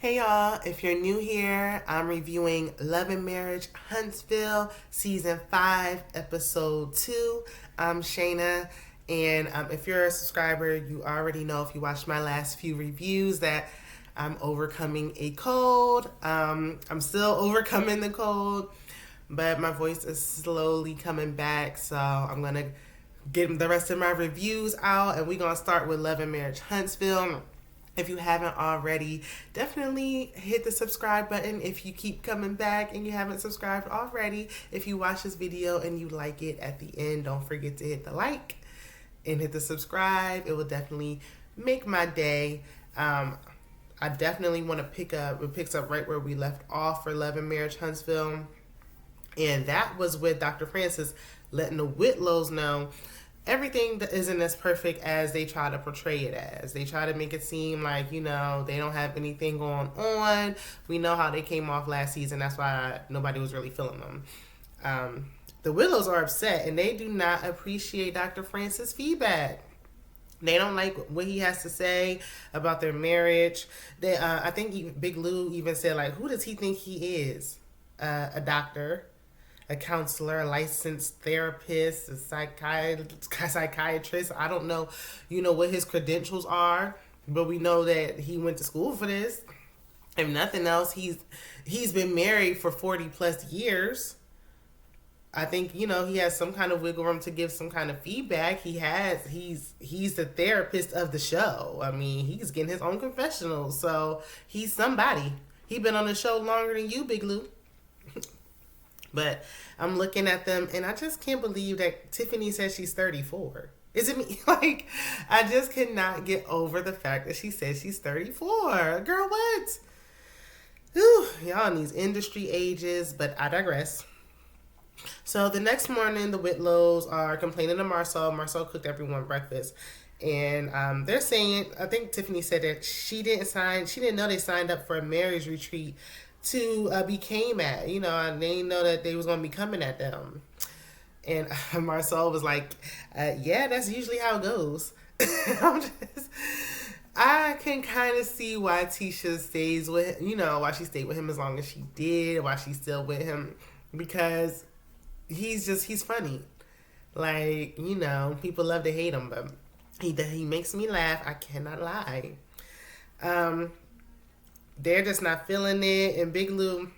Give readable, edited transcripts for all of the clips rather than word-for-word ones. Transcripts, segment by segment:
Hey y'all, if you're new here, I'm reviewing Love and Marriage Huntsville Season 5, Episode 2. I'm Shayna, and if you're a subscriber, you already know if you watched my last few reviews that I'm overcoming a cold. I'm still overcoming the cold, but my voice is slowly coming back, so I'm going to get the rest of my reviews out, and we're going to start with Love and Marriage Huntsville. If you haven't already, definitely hit the subscribe button if you keep coming back and you haven't subscribed already. If you watch this video and you like it at the end, don't forget to hit the like and hit the subscribe. It will definitely make my day. I definitely want to pick up, it picks up right where we left off for Love and Marriage Huntsville. And that was with Dr. Francis letting the Whitlows know everything that isn't as perfect as they try to portray it as. They try to make it seem like, they don't have anything going on. We know how they came off last season. That's why nobody was really feeling them. The Whitlows are upset, and they do not appreciate Dr. Francis' feedback. They don't like what he has to say about their marriage. I think Big Lou even said, who does he think he is? A doctor? A counselor, a licensed therapist, a psychiatrist. I don't know, what his credentials are, but we know that he went to school for this. If nothing else, he's been married for 40 plus years. I think, he has some kind of wiggle room to give some kind of feedback. He's the therapist of the show. I mean, he's getting his own confessionals, so he's somebody. He been on the show longer than you, Big Lou. But I'm looking at them, and I just can't believe that Tiffany says she's 34. Is it me? I just cannot get over the fact that she says she's 34. Girl, what? Whew, y'all in these industry ages, but I digress. So the next morning, the Whitlows are complaining to Marcel. Marcel cooked everyone breakfast. And they're saying, I think Tiffany said that she didn't know they signed up for a marriage retreat to be came at, and they didn't know that they was going to be coming at them. And Marcel was like, yeah, that's usually how it goes. I can kind of see why Tisha stays with, why she stayed with him as long as she did, why she's still with him, because he's funny. People love to hate him, but he makes me laugh. I cannot lie. They're just not feeling it. And Big Lou,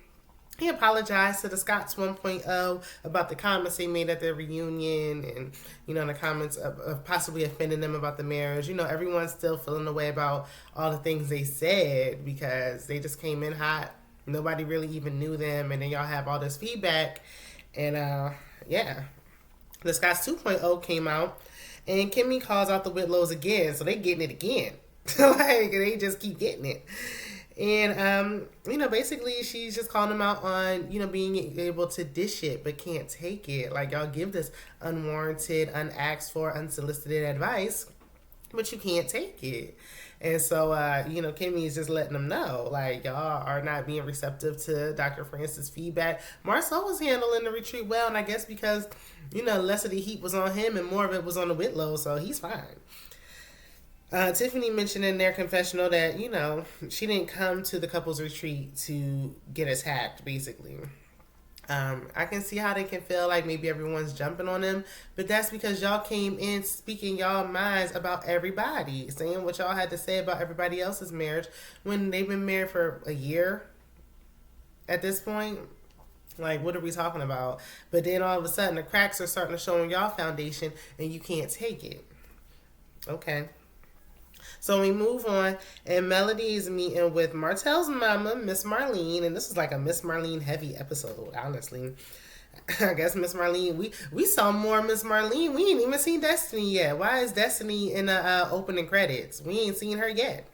he apologized to the Scotts 1.0 about the comments they made at their reunion and, the comments of possibly offending them about the marriage. Everyone's still feeling the way about all the things they said because they just came in hot. Nobody really even knew them. And then y'all have all this feedback. And, the Scotts 2.0 came out. And Kimmy calls out the Whitlows again. So they getting it again. They just keep getting it. And, basically she's just calling them out on, being able to dish it but can't take it. Y'all give this unwarranted, unasked for, unsolicited advice, but you can't take it. And so, Kimmy is just letting them know, y'all are not being receptive to Dr. Francis' feedback. Marcel was handling the retreat well, and I guess because, less of the heat was on him and more of it was on the Whitlows, so he's fine. Tiffany mentioned in their confessional that, she didn't come to the couples retreat to get attacked, basically. I can see how they can feel like maybe everyone's jumping on them, but that's because y'all came in speaking y'all minds about everybody, saying what y'all had to say about everybody else's marriage when they've been married for a year at this point. What are we talking about? But then all of a sudden, the cracks are starting to show on y'all foundation, and you can't take it. Okay. So we move on, and Melody is meeting with Martel's mama, Miss Marlene, and this is a Miss Marlene heavy episode, honestly. I guess Miss Marlene, we saw more Miss Marlene. We ain't even seen Destiny yet. Why is Destiny in the opening credits? We ain't seen her yet.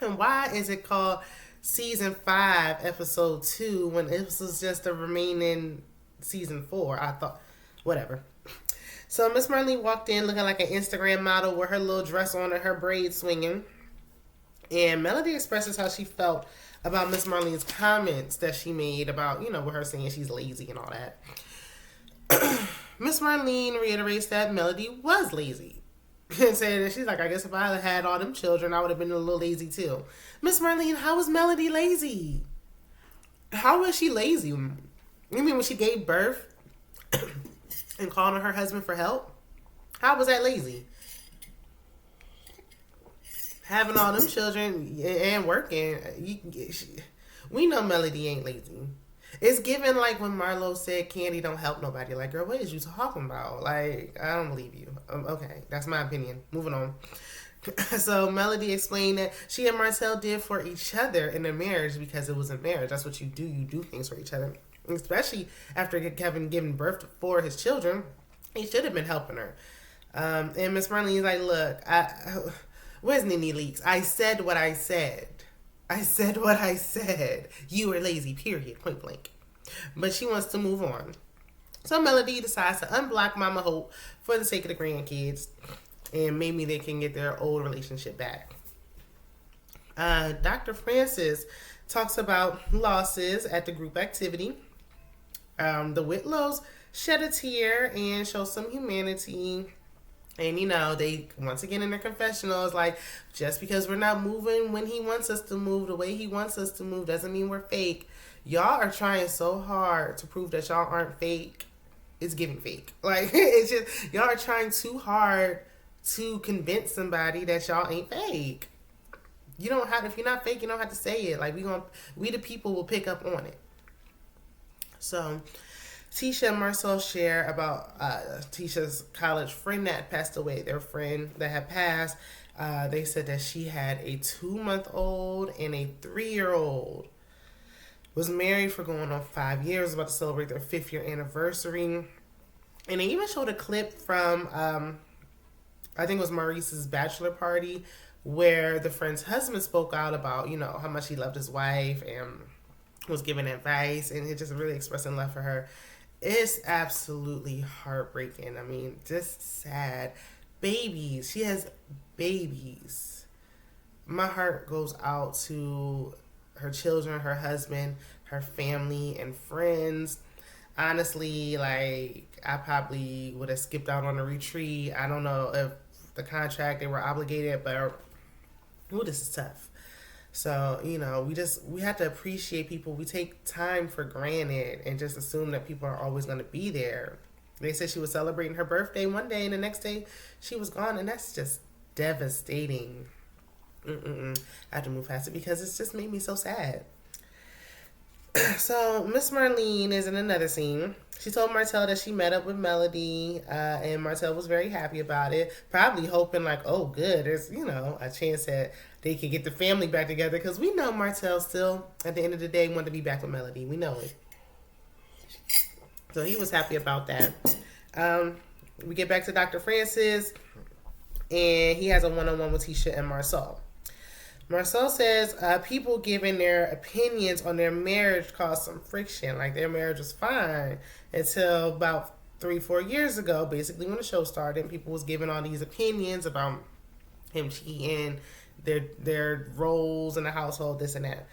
And why is it called Season 5, Episode 2, when this was just the remaining Season 4? I thought, whatever. So Miss Marlene walked in looking like an Instagram model with her little dress on and her braids swinging. And Melody expresses how she felt about Miss Marlene's comments that she made about, with her saying she's lazy and all that. Miss Marlene reiterates that Melody was lazy. And saying that she's like, I guess if I had all them children, I would have been a little lazy too. Miss Marlene, how was Melody lazy? How was she lazy? You mean when she gave birth and calling her husband for help? How was that lazy? Having all them children and working, we know Melody ain't lazy. It's given like when Marlo said Candy don't help nobody. Like, girl, what is you talking about? Like, I don't believe you. Okay, that's my opinion. Moving on. So Melody explained that she and Martel did for each other in their marriage because it was a marriage. That's what you do. You do things for each other. Especially after Kevin giving birth for his children. He should have been helping her. And Miss Marlene's like, look, where's Nene Leaks? I said what I said. I said what I said. You were lazy, period, point blank. But she wants to move on. So Melody decides to unblock Mama Holt for the sake of the grandkids. And maybe they can get their old relationship back. Dr. Francis talks about losses at the group activity. The Whitlows shed a tear and show some humanity. And, they, once again in their confessionals, like, just because we're not moving when he wants us to move, the way he wants us to move, doesn't mean we're fake. Y'all are trying so hard to prove that y'all aren't fake. It's giving fake. Like, it's just, y'all are trying too hard to convince somebody that y'all ain't fake. You don't have, if you're not fake, you don't have to say it. Like, we the people will pick up on it. So, Tisha and Marcel share about Tisha's college friend that passed away. Their friend that had passed, they said that she had a 2-month-old and a 3-year-old. Was married for going on 5 years, about to celebrate their 5th year anniversary. And they even showed a clip from, I think it was Maurice's bachelor party, where the friend's husband spoke out about, how much he loved his wife and was giving advice, and it just really expressing love for her. It's absolutely heartbreaking. I mean, just sad. Babies. She has babies. My heart goes out to her children, her husband, her family, and friends. Honestly, like, I probably would have skipped out on a retreat. I don't know if the contract, they were obligated, but this is tough. So, we have to appreciate people. We take time for granted and just assume that people are always going to be there. They said she was celebrating her birthday one day and the next day she was gone, and that's just devastating. I have to move past it because it's just made me so sad. So Miss Marlene is in another scene. She told Martel that she met up with Melody, and Martel was very happy about it. Probably hoping like, oh, good, there's, a chance that they could get the family back together. Because we know Martel still, at the end of the day, wanted to be back with Melody. We know it. So he was happy about that. We get back to Dr. Francis, and he has a one-on-one with Tisha and Marcel. Marcel says people giving their opinions on their marriage caused some friction. Like, their marriage was fine until about 3-4 years ago, basically when the show started, and people was giving all these opinions about him cheating, their roles in the household, this and that.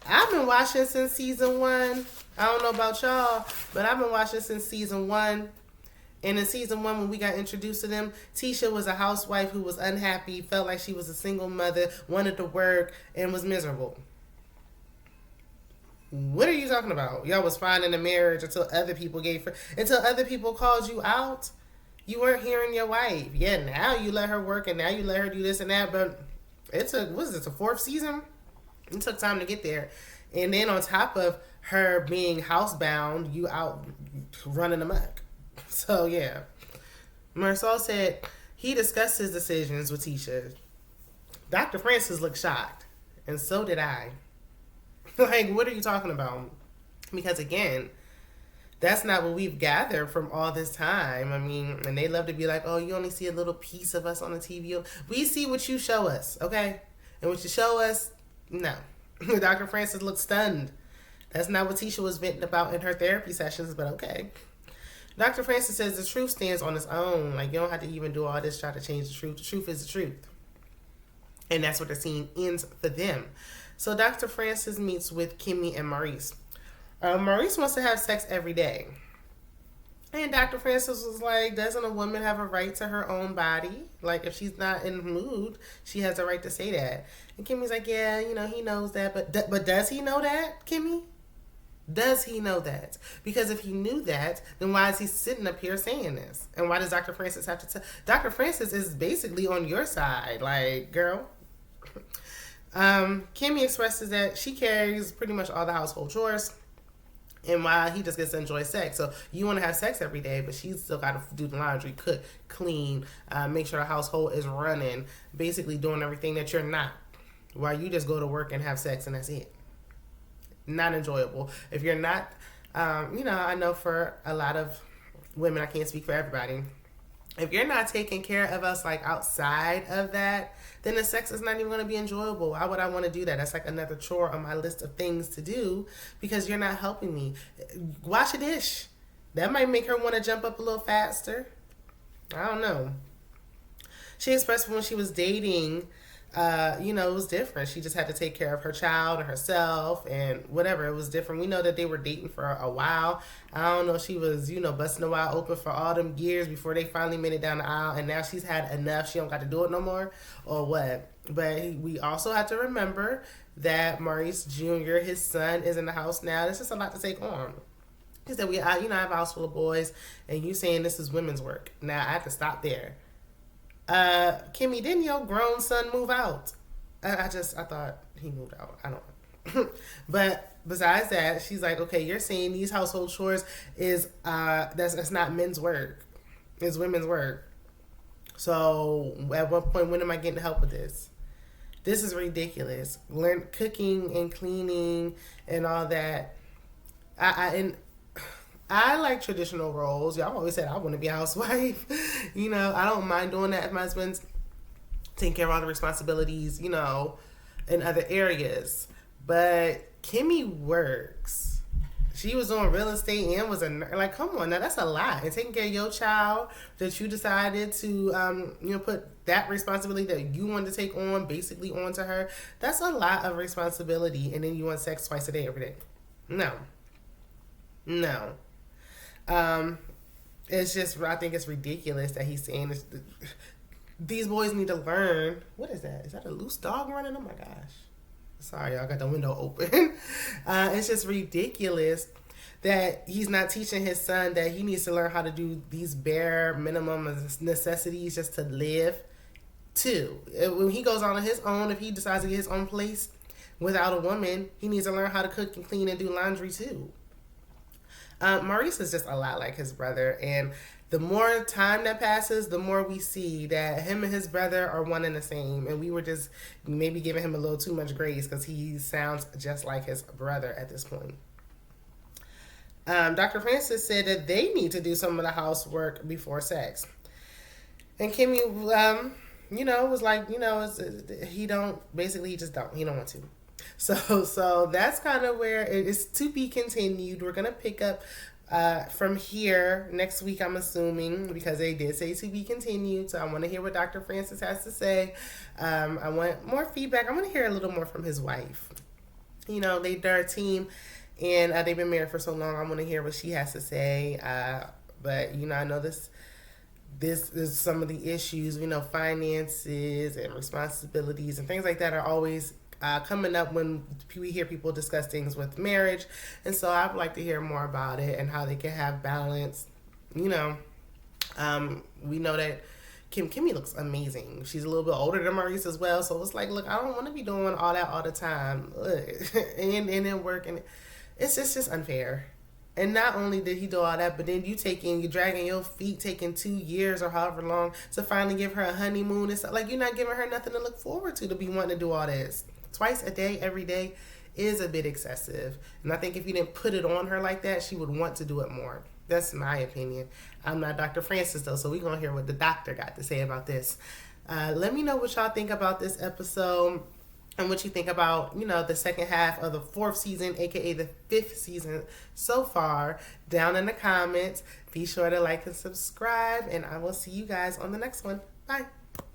I've been watching since season 1. I don't know about y'all, but I've been watching since season 1. And in season 1, when we got introduced to them, Tisha was a housewife who was unhappy, felt like she was a single mother, wanted to work, and was miserable. What are you talking about? Y'all was fine in the marriage until other people called you out. You weren't hearing your wife. Yeah, now you let her work, and now you let her do this and that, but it took, what is this, a 4th season? It took time to get there. And then on top of her being housebound, you out running amok. So, yeah. Marcel said he discussed his decisions with Tisha. Dr. Francis looked shocked, and so did I. Like, what are you talking about? Because, again, that's not what we've gathered from all this time. I mean, and they love to be like, oh, you only see a little piece of us on the TV. We see what you show us, okay? And what you show us, no. Dr. Francis looked stunned. That's not what Tisha was venting about in her therapy sessions, but okay. Dr. Francis says the truth stands on its own. Like, you don't have to even do all this, try to change the truth. The truth is the truth. And that's where the scene ends for them. So Dr. Francis meets with Kimmy and Maurice. Maurice wants to have sex every day. And Dr. Francis was like, doesn't a woman have a right to her own body? Like, if she's not in the mood, she has a right to say that. And Kimmy's like, yeah, he knows that. But does he know that, Kimmy? Does he know that? Because if he knew that, then why is he sitting up here saying this? And why does Dr. Francis have to tell? Dr. Francis is basically on your side. Like, girl. Kimmy expresses that she carries pretty much all the household chores. And while he just gets to enjoy sex. So you want to have sex every day, but she's still got to do the laundry, cook, clean, make sure the household is running, basically doing everything that you're not. While you just go to work and have sex and that's it. Not enjoyable. If you're not, I know for a lot of women, I can't speak for everybody. If you're not taking care of us like outside of that, then the sex is not even going to be enjoyable. Why would I want to do that? That's like another chore on my list of things to do because you're not helping me. Wash a dish. That might make her want to jump up a little faster. I don't know. She expressed when she was dating, it was different. She just had to take care of her child and herself and whatever. It was different. We know that they were dating for a while. I don't know if she was, busting the wide open for all them years before they finally made it down the aisle and now she's had enough. She don't got to do it no more or what. But we also have to remember that Maurice Jr., his son, is in the house now. It's just a lot to take on. He said, I have a house full of boys and you saying this is women's work. Now I have to stop there. Kimmy, didn't your grown son move out? I thought he moved out. I don't know. But besides that, she's like, okay, you're saying these household chores is, that's not men's work. It's women's work. So at what point, when am I getting help with this? This is ridiculous. Learn cooking and cleaning and all that. I like traditional roles. Y'all always said I want to be a housewife. I don't mind doing that if my husband's taking care of all the responsibilities, in other areas. But Kimmy works. She was on real estate and was like, come on, now that's a lot. And taking care of your child that you decided to, put that responsibility that you wanted to take on basically onto her. That's a lot of responsibility. And then you want sex twice a day, every day. No. It's just, I think it's ridiculous that he's saying this. These boys need to learn. What is that? Is that a loose dog running? Oh my gosh. Sorry, y'all got the window open. It's just ridiculous that he's not teaching his son that he needs to learn how to do these bare minimum necessities just to live too. When he goes on his own, if he decides to get his own place without a woman, he needs to learn how to cook and clean and do laundry too. Maurice is just a lot like his brother, and the more time that passes, the more we see that him and his brother are one and the same, and we were just maybe giving him a little too much grace because he sounds just like his brother at this point. Dr. Francis said that they need to do some of the housework before sex, and Kimmy, was like, he don't want to. So that's kind of where it is to be continued. We're going to pick up from here next week, I'm assuming, because they did say to be continued. So I want to hear what Dr. Francis has to say. I want more feedback. I want to hear a little more from his wife. They're a team and they've been married for so long. I want to hear what she has to say. But, I know this is some of the issues, finances and responsibilities and things like that are always coming up when we hear people discuss things with marriage. And so I would like to hear more about it and how they can have balance. We know that Kimmy looks amazing. She's a little bit older than Maurice as well. So it's like, look, I don't want to be doing all that all the time. and then work. And it's just unfair. And not only did he do all that, but then you're dragging your feet, taking 2 years or however long to finally give her a honeymoon. It's like you're not giving her nothing to look forward to be wanting to do all this. Twice a day, every day is a bit excessive. And I think if you didn't put it on her like that, she would want to do it more. That's my opinion. I'm not Dr. Francis, though, so we're going to hear what the doctor got to say about this. Let me know what y'all think about this episode and what you think about, the second half of the 4th season, aka the 5th season so far, down in the comments. Be sure to like and subscribe, and I will see you guys on the next one. Bye.